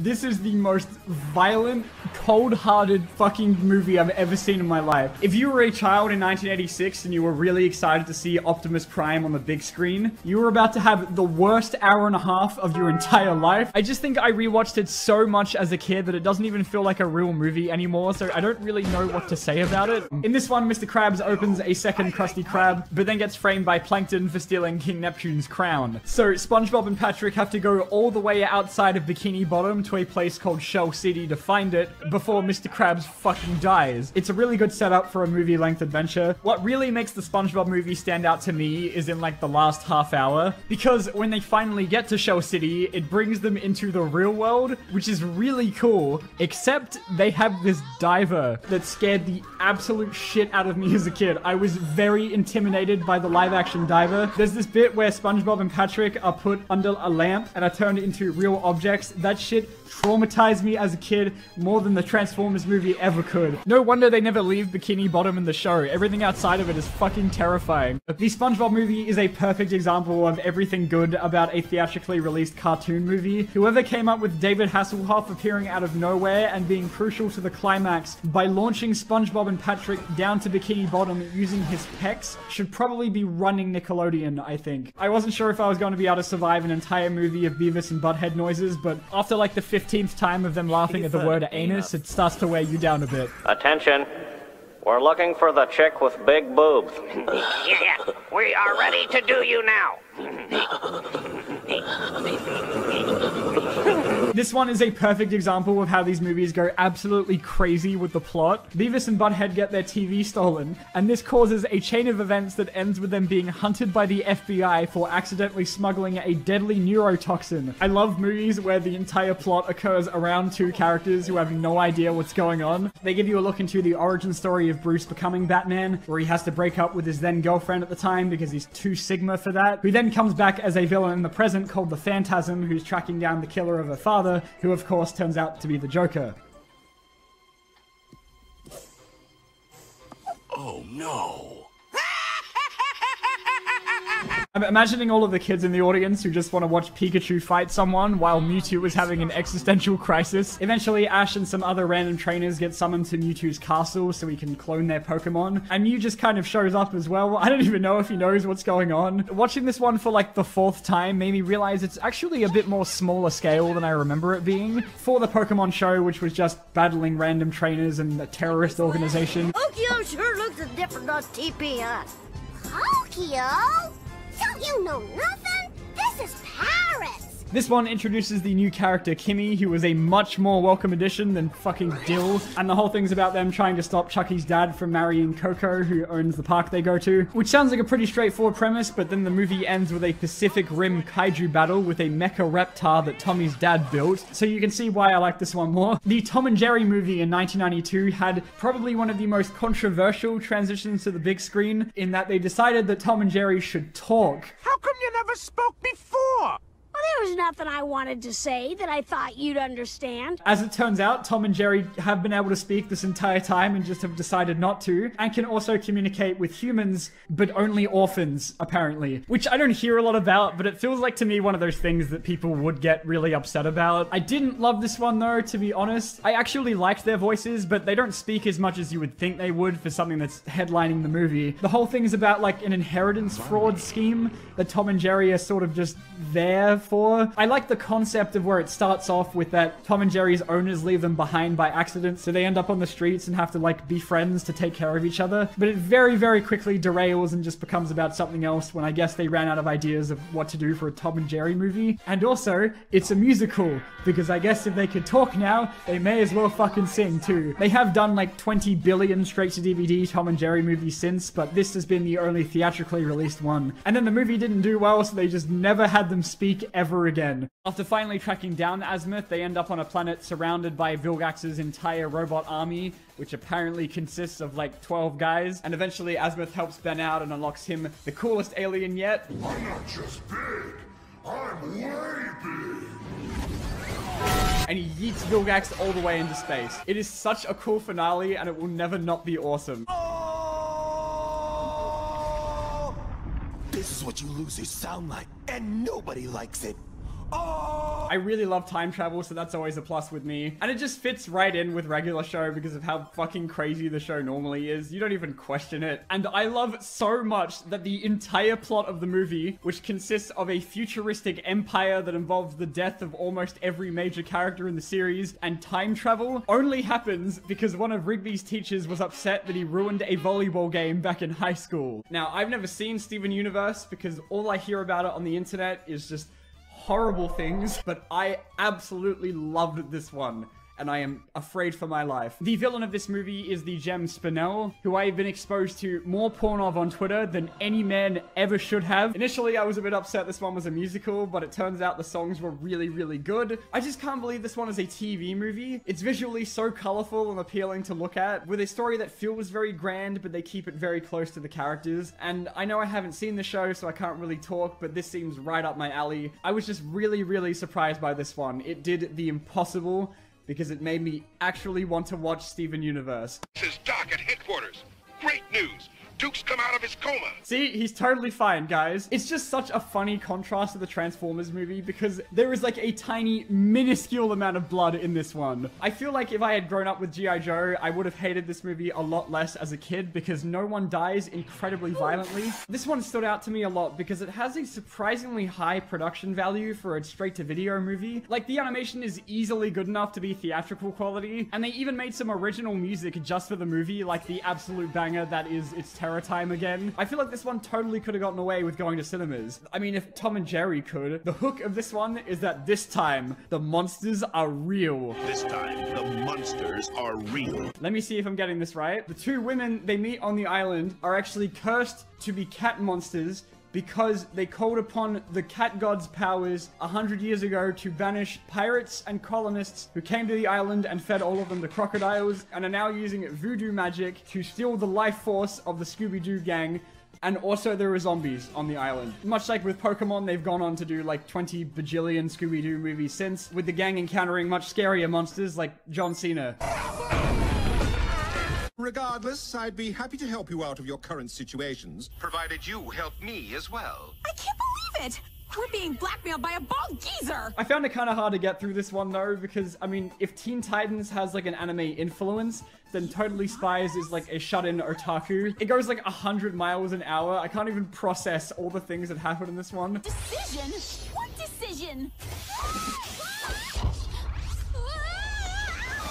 This is the most violent, cold-hearted fucking movie I've ever seen in my life. If you were a child in 1986 and you were really excited to see Optimus Prime on the big screen, you were about to have the worst hour and a half of your entire life. I just think I rewatched it so much as a kid that it doesn't even feel like a real movie anymore, so I don't really know what to say about it. In this one, Mr. Krabs opens a second Krusty Krab, but then gets framed by Plankton for stealing King Neptune's crown. So SpongeBob and Patrick have to go all the way outside of Bikini Bottom to a place called Shell City to find it before Mr. Krabs fucking dies. It's a really good setup for a movie-length adventure. What really makes the SpongeBob movie stand out to me is in like the last half hour, because when they finally get to Shell City, it brings them into the real world, which is really cool, except they have this diver that scared the absolute shit out of me as a kid. I was very intimidated by the live-action diver. There's this bit where SpongeBob and Patrick are put under a lamp and are turned into real objects. That shit traumatized me as a kid more than the Transformers movie ever could. No wonder they never leave Bikini Bottom in the show. Everything outside of it is fucking terrifying. The SpongeBob movie is a perfect example of everything good about a theatrically released cartoon movie. Whoever came up with David Hasselhoff appearing out of nowhere and being crucial to the climax by launching SpongeBob and Patrick down to Bikini Bottom using his pecs should probably be running Nickelodeon, I think. I wasn't sure if I was going to be able to survive an entire movie of Beavis and Butthead noises, but after like the 15th time of them laughing at the word anus, it starts to wear you down a bit. Attention. We're looking for the chick with big boobs. Yeah, we are ready to do you now. This one is a perfect example of how these movies go absolutely crazy with the plot. Beavis and Butthead get their TV stolen, and this causes a chain of events that ends with them being hunted by the FBI for accidentally smuggling a deadly neurotoxin. I love movies where the entire plot occurs around two characters who have no idea what's going on. They give you a look into the origin story of Bruce becoming Batman, where he has to break up with his then girlfriend at the time because he's too Sigma for that, who then comes back as a villain in the present called the Phantasm, who's tracking down the killer of her father, who of course turns out to be the Joker. Oh no. I'm imagining all of the kids in the audience who just want to watch Pikachu fight someone while Mewtwo is having an existential crisis. Eventually, Ash and some other random trainers get summoned to Mewtwo's castle so he can clone their Pokemon. And Mew just kind of shows up as well. I don't even know if he knows what's going on. Watching this one for like the 4th time made me realize it's actually a bit more smaller scale than I remember it being. For the Pokemon show, which was just battling random trainers and a terrorist organization. Tokyo sure looks different on TP, huh? Tokyo? Don't you know nothing? This is Paris! This one introduces the new character Kimmy, who was a much more welcome addition than fucking Dill, and the whole thing's about them trying to stop Chucky's dad from marrying Coco, who owns the park they go to, which sounds like a pretty straightforward premise, but then the movie ends with a Pacific Rim kaiju battle with a mecha reptar that Tommy's dad built, so you can see why I like this one more. The Tom and Jerry movie in 1992 had probably one of the most controversial transitions to the big screen, in that they decided that Tom and Jerry should talk. How come you never spoke before? Well, there was nothing I wanted to say that I thought you'd understand. As it turns out, Tom and Jerry have been able to speak this entire time and just have decided not to, and can also communicate with humans, but only orphans, apparently. Which I don't hear a lot about, but it feels like to me one of those things that people would get really upset about. I didn't love this one though, to be honest. I actually liked their voices, but they don't speak as much as you would think they would for something that's headlining the movie. The whole thing is about like an inheritance fraud scheme that Tom and Jerry are sort of just there for. I like the concept of where it starts off with that Tom and Jerry's owners leave them behind by accident, so they end up on the streets and have to like be friends to take care of each other. But it very, very quickly derails and just becomes about something else when I guess they ran out of ideas of what to do for a Tom and Jerry movie. And also, it's a musical, because I guess if they could talk now, they may as well fucking sing too. They have done like 20 billion straight-to-DVD Tom and Jerry movies since, but this has been the only theatrically released one. And then the movie didn't do well, so they just never had them speak ever again. After finally tracking down Azimuth, they end up on a planet surrounded by Vilgax's entire robot army, which apparently consists of like 12 guys, and eventually Azimuth helps Ben out and unlocks him the coolest alien yet. I'm not just big, I'm way big. And he yeets Vilgax all the way into space. It is such a cool finale, and it will never not be awesome. This is what you losers sound like, and nobody likes it. I really love time travel, so that's always a plus with me. And it just fits right in with regular show because of how fucking crazy the show normally is. You don't even question it. And I love so much that the entire plot of the movie, which consists of a futuristic empire that involves the death of almost every major character in the series and time travel, only happens because one of Rigby's teachers was upset that he ruined a volleyball game back in high school. Now, I've never seen Steven Universe because all I hear about it on the internet is just horrible things, but I absolutely loved this one, and I am afraid for my life. The villain of this movie is the gem Spinel, who I've been exposed to more porn of on Twitter than any man ever should have. Initially, I was a bit upset this one was a musical, but it turns out the songs were really, really good. I just can't believe this one is a TV movie. It's visually so colorful and appealing to look at, with a story that feels very grand, but they keep it very close to the characters. And I know I haven't seen the show, so I can't really talk, but this seems right up my alley. I was just really, really surprised by this one. It did the impossible, because it made me actually want to watch Steven Universe. This is Doc at headquarters. Great news. Duke's come out of his coma. See, he's totally fine, guys. It's just such a funny contrast to the Transformers movie because there is like a tiny, minuscule amount of blood in this one. I feel like if I had grown up with G.I. Joe, I would have hated this movie a lot less as a kid because no one dies incredibly violently. This one stood out to me a lot because it has a surprisingly high production value for a straight-to-video movie. Like, the animation is easily good enough to be theatrical quality, and they even made some original music just for the movie, like the absolute banger that is It's Terror Time again. I feel like this one totally could have gotten away with going to cinemas. I mean, if Tom and Jerry could. The hook of this one is that this time, the monsters are real. This time, the monsters are real. Let me see if I'm getting this right. The two women they meet on the island are actually cursed to be cat monsters because they called upon the cat god's powers 100 years ago to banish pirates and colonists who came to the island and fed all of them to crocodiles, and are now using voodoo magic to steal the life force of the Scooby-Doo gang. And also there are zombies on the island. Much like with Pokemon, they've gone on to do like 20 bajillion Scooby-Doo movies since, with the gang encountering much scarier monsters like John Cena. Regardless, I'd be happy to help you out of your current situations, provided you help me as well. I can't believe it! We're being blackmailed by a bald geezer! I found it kind of hard to get through this one though, because, I mean, if Teen Titans has like an anime influence, then Totally Spies is like a shut-in otaku. It goes like 100 miles an hour. I can't even process all the things that happen in this one. Decision? What decision?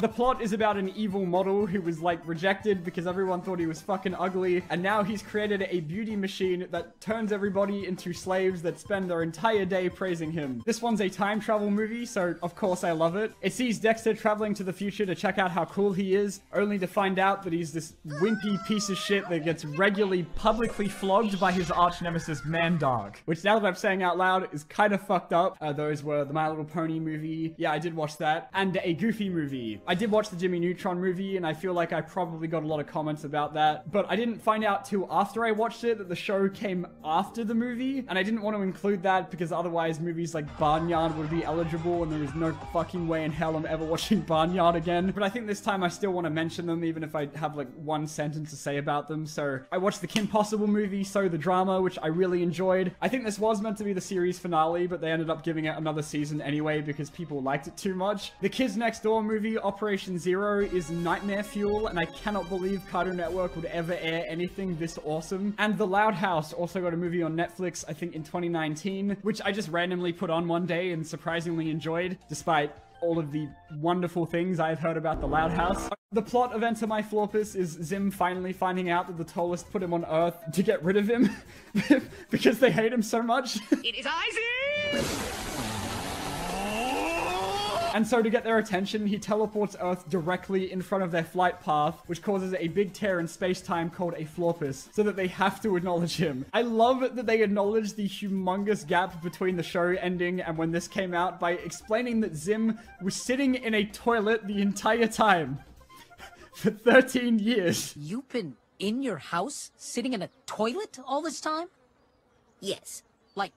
The plot is about an evil model who was like rejected because everyone thought he was fucking ugly, and now he's created a beauty machine that turns everybody into slaves that spend their entire day praising him. This one's a time travel movie, so of course I love it. It sees Dexter traveling to the future to check out how cool he is, only to find out that he's this wimpy piece of shit that gets regularly publicly flogged by his arch nemesis Mandog, which now that I'm saying out loud is kind of fucked up. Those were the My Little Pony movie. Yeah, I did watch that. And a Goofy movie. I did watch the Jimmy Neutron movie, and I feel like I probably got a lot of comments about that, but I didn't find out till after I watched it that the show came after the movie, and I didn't want to include that because otherwise movies like Barnyard would be eligible, and there is no fucking way in hell I'm ever watching Barnyard again. But I think this time I still want to mention them, even if I have like one sentence to say about them. So I watched the Kim Possible movie, So the Drama, which I really enjoyed. I think this was meant to be the series finale, but they ended up giving it another season anyway because people liked it too much. The Kids Next Door movie, Operation Zero, is nightmare fuel, and I cannot believe Cartoon Network would ever air anything this awesome. And The Loud House also got a movie on Netflix, I think in 2019, which I just randomly put on one day and surprisingly enjoyed, despite all of the wonderful things I've heard about The Loud House. The plot of Enter My Florpus is Zim finally finding out that the Tallest put him on Earth to get rid of him because they hate him so much. It is Isaac! And so to get their attention, he teleports Earth directly in front of their flight path, which causes a big tear in space-time called a florpus, so that they have to acknowledge him. I love that they acknowledge the humongous gap between the show ending and when this came out by explaining that Zim was sitting in a toilet the entire time. For 13 years. You've been in your house, sitting in a toilet all this time? Yes. Like,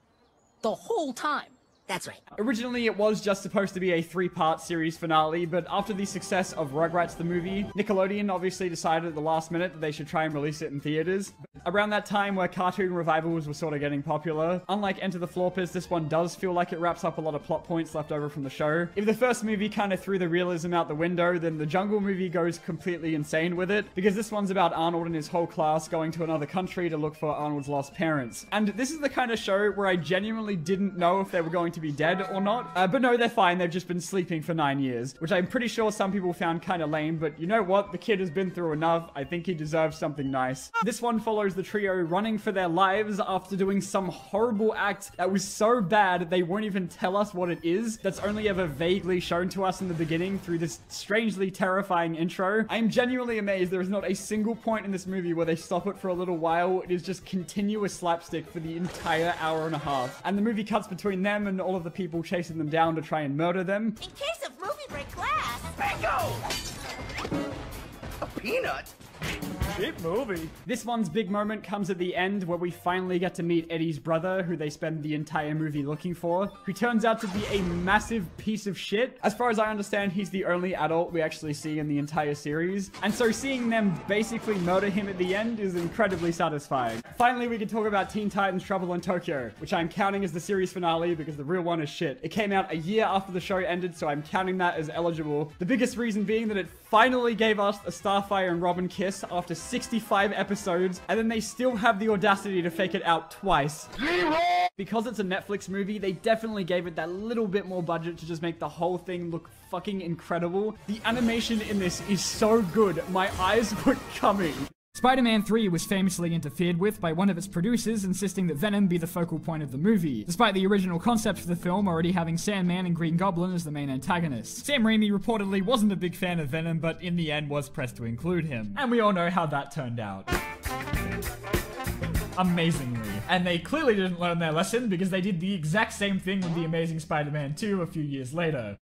the whole time? That's right. Originally, it was just supposed to be a 3-part series finale, but after the success of Rugrats the movie, Nickelodeon obviously decided at the last minute that they should try and release it in theaters. Around that time where cartoon revivals were sort of getting popular, unlike Enter the Flopers, this one does feel like it wraps up a lot of plot points left over from the show. If the first movie kind of threw the realism out the window, then the Jungle movie goes completely insane with it, because this one's about Arnold and his whole class going to another country to look for Arnold's lost parents. And this is the kind of show where I genuinely didn't know if they were going to be dead or not. But no, they're fine. They've just been sleeping for 9 years, which I'm pretty sure some people found kind of lame, but you know what? The kid has been through enough. I think he deserves something nice. This one follows the trio running for their lives after doing some horrible act that was so bad they won't even tell us what it is. That's only ever vaguely shown to us in the beginning through this strangely terrifying intro. I am genuinely amazed there is not a single point in this movie where they stop it for a little while. It is just continuous slapstick for the entire hour and a half. And the movie cuts between them and all of the people chasing them down to try and murder them. In case of movie break class. Bingo! A peanut? Cheap movie. This one's big moment comes at the end where we finally get to meet Eddie's brother, who they spend the entire movie looking for, who turns out to be a massive piece of shit. As far as I understand, he's the only adult we actually see in the entire series. And so seeing them basically murder him at the end is incredibly satisfying. Finally, we can talk about Teen Titans Trouble in Tokyo, which I'm counting as the series finale because the real one is shit. It came out a year after the show ended, so I'm counting that as eligible. The biggest reason being that it finally gave us a Starfire and Robin kiss after 65 episodes, and then they still have the audacity to fake it out twice. Because it's a Netflix movie, they definitely gave it that little bit more budget to just make the whole thing look fucking incredible. The animation in this is so good, my eyes were coming. Spider-Man 3 was famously interfered with by one of its producers insisting that Venom be the focal point of the movie, despite the original concept for the film already having Sandman and Green Goblin as the main antagonists. Sam Raimi reportedly wasn't a big fan of Venom, but in the end was pressed to include him. And we all know how that turned out. Amazingly. And they clearly didn't learn their lesson because they did the exact same thing with The Amazing Spider-Man 2 a few years later.